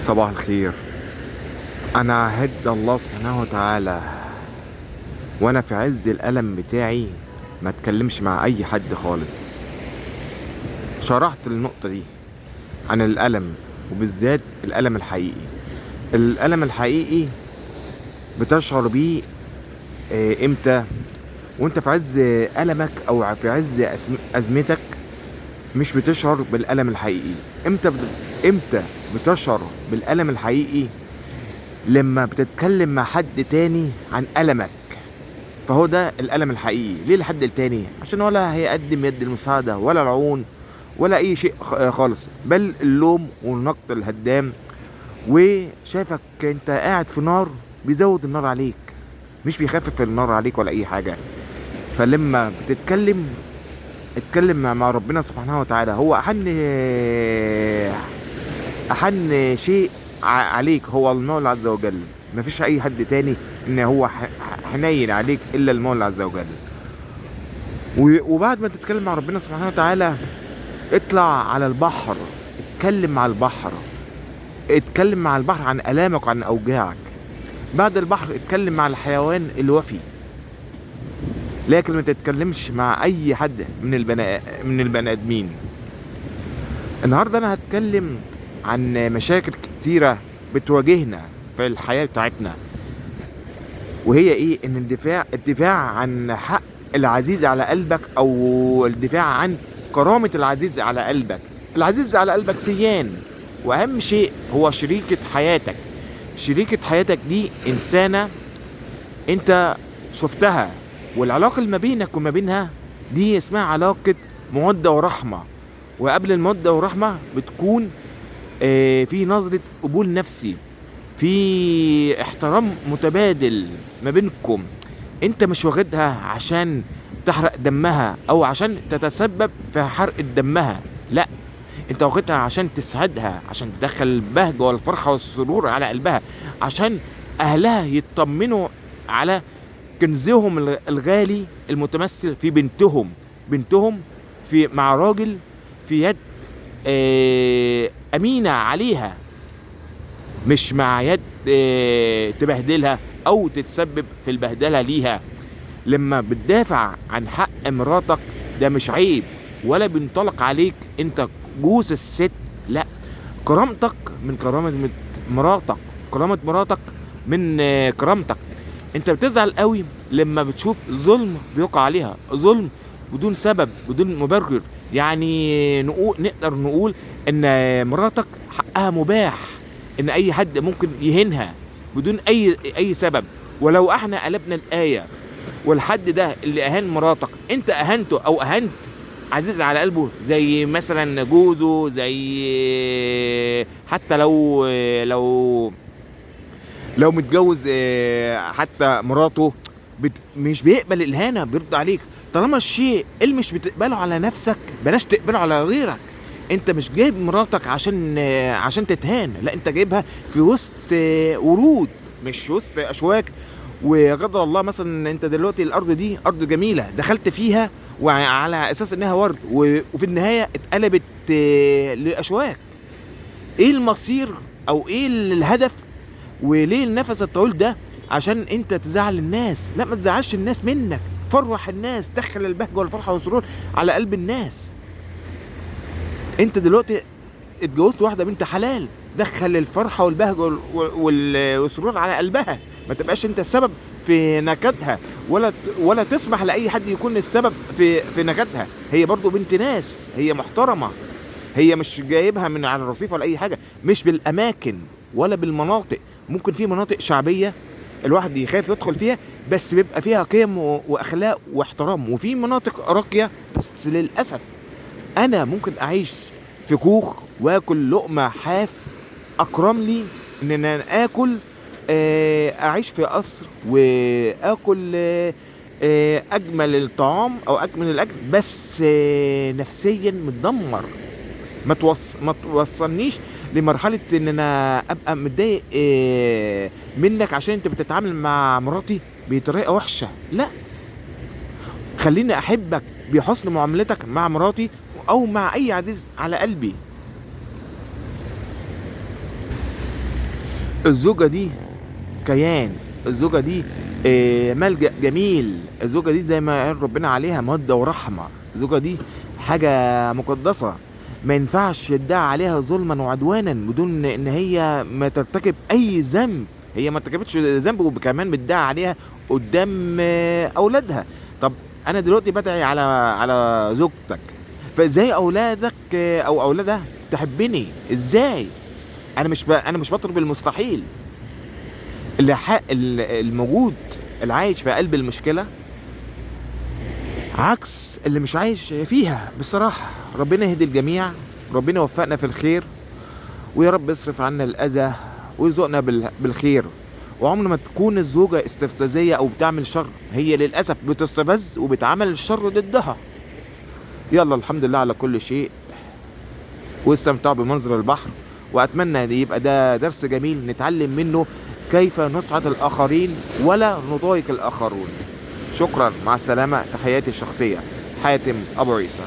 صباح الخير. انا عهد الله سبحانه وتعالى وانا في عز الالم بتاعي ما اتكلمش مع اي حد خالص. شرحت النقطة دي عن الالم، وبالذات الالم الحقيقي. الالم الحقيقي بتشعر بيه امتى؟ وانت في عز المك او في عز ازمتك مش بتشعر بالالم الحقيقي. امتى بتشعر بالالم الحقيقي؟ لما بتتكلم مع حد تاني عن ألمك، فهو ده الألم الحقيقي. ليه الحد التاني؟ عشان ولا هيقدم يد المساعدة ولا العون ولا أي شيء خالص، بل اللوم والنقد الهدام. وشايفك انت قاعد في نار بيزود النار عليك، مش بيخفف النار عليك ولا أي حاجة. فلما بتتكلم اتكلم مع ربنا سبحانه وتعالى. هو أحن شيء عليك هو المولى عز وجل. مفيش اي حد تاني ان هو حنين عليك الا المولى عز وجل. وبعد ما تتكلم مع ربنا سبحانه وتعالى اطلع على البحر، اتكلم مع البحر، اتكلم مع البحر عن الامك وعن اوجاعك. بعد البحر اتكلم مع الحيوان الوفي، لكن ما تتكلمش مع اي حد من البني ادمين. النهارده انا هتكلم عن مشاكل كتيره بتواجهنا في الحياه بتاعتنا، وهي ايه؟ ان الدفاع عن حق العزيز على قلبك، او الدفاع عن كرامة العزيز على قلبك. العزيز على قلبك سيان، واهم شيء هو شريكة حياتك. شريكة حياتك دي انسانة انت شفتها، والعلاقة اللي ما بينك وما بينها دي اسمها علاقة مودة ورحمة. وقبل المودة والرحمة بتكون في نظرة قبول نفسي، في احترام متبادل ما بينكم. انت مش واخدها عشان تحرق دمها او عشان تتسبب في حرق دمها، لا، انت واخدها عشان تسعدها، عشان تدخل البهجة والفرحة والسرور على قلبها، عشان اهلها يطمنوا على كنزهم الغالي المتمثل في بنتهم في مع راجل في يد امينة عليها، مش مع يد تبهدلها او تتسبب في البهدله ليها. لما بتدافع عن حق مراتك ده مش عيب ولا بينطلق عليك انت جوز الست، لا. كرامتك من كرامة مراتك، كرامة مراتك من كرامتك. انت بتزعل قوي لما بتشوف ظلم بيقع عليها، ظلم بدون سبب بدون مبرر. يعني نقدر نقول ان مراتك حقها مباح، ان اي حد ممكن يهينها بدون اي سبب. ولو احنا قلبنا الايه والحد ده اللي اهان مراتك انت اهنته او اهنت عزيز على قلبه، زي مثلا جوزه، زي حتى لو متجوز حتى مراته مش بيقبل الاهانه، بيرد عليك. طالما الشيء اللي مش بتقبله على نفسك بلاش تقبله على غيرك. انت مش جايب مراتك عشان تتهان، لا، انت جايبها في وسط ورود مش وسط اشواك. وقدر الله مثلا انت دلوقتي الارض دي ارض جميله دخلت فيها وعلى اساس انها ورد، وفي النهايه اتقلبت لاشواك. ايه المصير او ايه الهدف؟ وليه النفس الطويل ده؟ عشان انت تزعل الناس؟ لا، ما تزعلش الناس منك، فرح الناس، دخل البهجه والفرحه والسرور على قلب الناس. انت دلوقتي اتجوزت واحده بنت حلال، دخل الفرحه والبهجه والسرور على قلبها. ما تبقاش انت السبب في نكدها، ولا تسمح لاي حد يكون السبب في نكدها. هي برضو بنت ناس، هي محترمه، هي مش جايبها من على الرصيف ولا اي حاجه. مش بالاماكن ولا بالمناطق. ممكن في مناطق شعبيه الواحد يخاف يدخل فيها، بس بيبقى فيها قيم واخلاق واحترام. وفي مناطق راقيه، بس للاسف انا ممكن اعيش في كوخ واكل لقمه حاف اكرم لي ان انا اكل اعيش في قصر واكل اجمل الطعام او اجمل الاكل، بس نفسيا متدمر. ما توصلنيش لمرحله ان انا ابقى متضايق منك عشان انت بتتعامل مع مراتي بطريقه وحشه. لا، خليني احبك بحسن معاملتك مع مراتي او مع اي عزيز على قلبي. الزوجة دي كيان، الزوجة دي ملجأ جميل، الزوجة دي زي ما قال ربنا عليها مودة ورحمة، الزوجة دي حاجة مقدسة، ما ينفعش يدعى عليها ظلما وعدوانا بدون ان هي ما ترتكب اي ذنب. هي ما ارتكبتش ذنب وكمان بتدعى عليها قدام اولادها. طب انا دلوقتي بدعي على زوجتك، فازاي اولادك او اولادها تحبني؟ ازاي؟ انا مش بطلب المستحيل. الموجود العايش في قلب المشكلة عكس اللي مش عايش فيها. بصراحة ربنا يهدي الجميع، ربنا يوفقنا في الخير، ويا رب يصرف عنا الأذى ويرزقنا بالخير. وعمر ما تكون الزوجة استفزازية أو بتعمل شر، هي للأسف بتستفز وبتعمل الشر ضدها. يلا الحمد لله على كل شيء، واستمتعوا بمنظر البحر، وأتمنى أن يبقى ده درس جميل نتعلم منه كيف نسعد الآخرين ولا نضايق الآخرون. شكرا، مع السلامة، تحياتي الشخصية، حاتم أبو عيسى.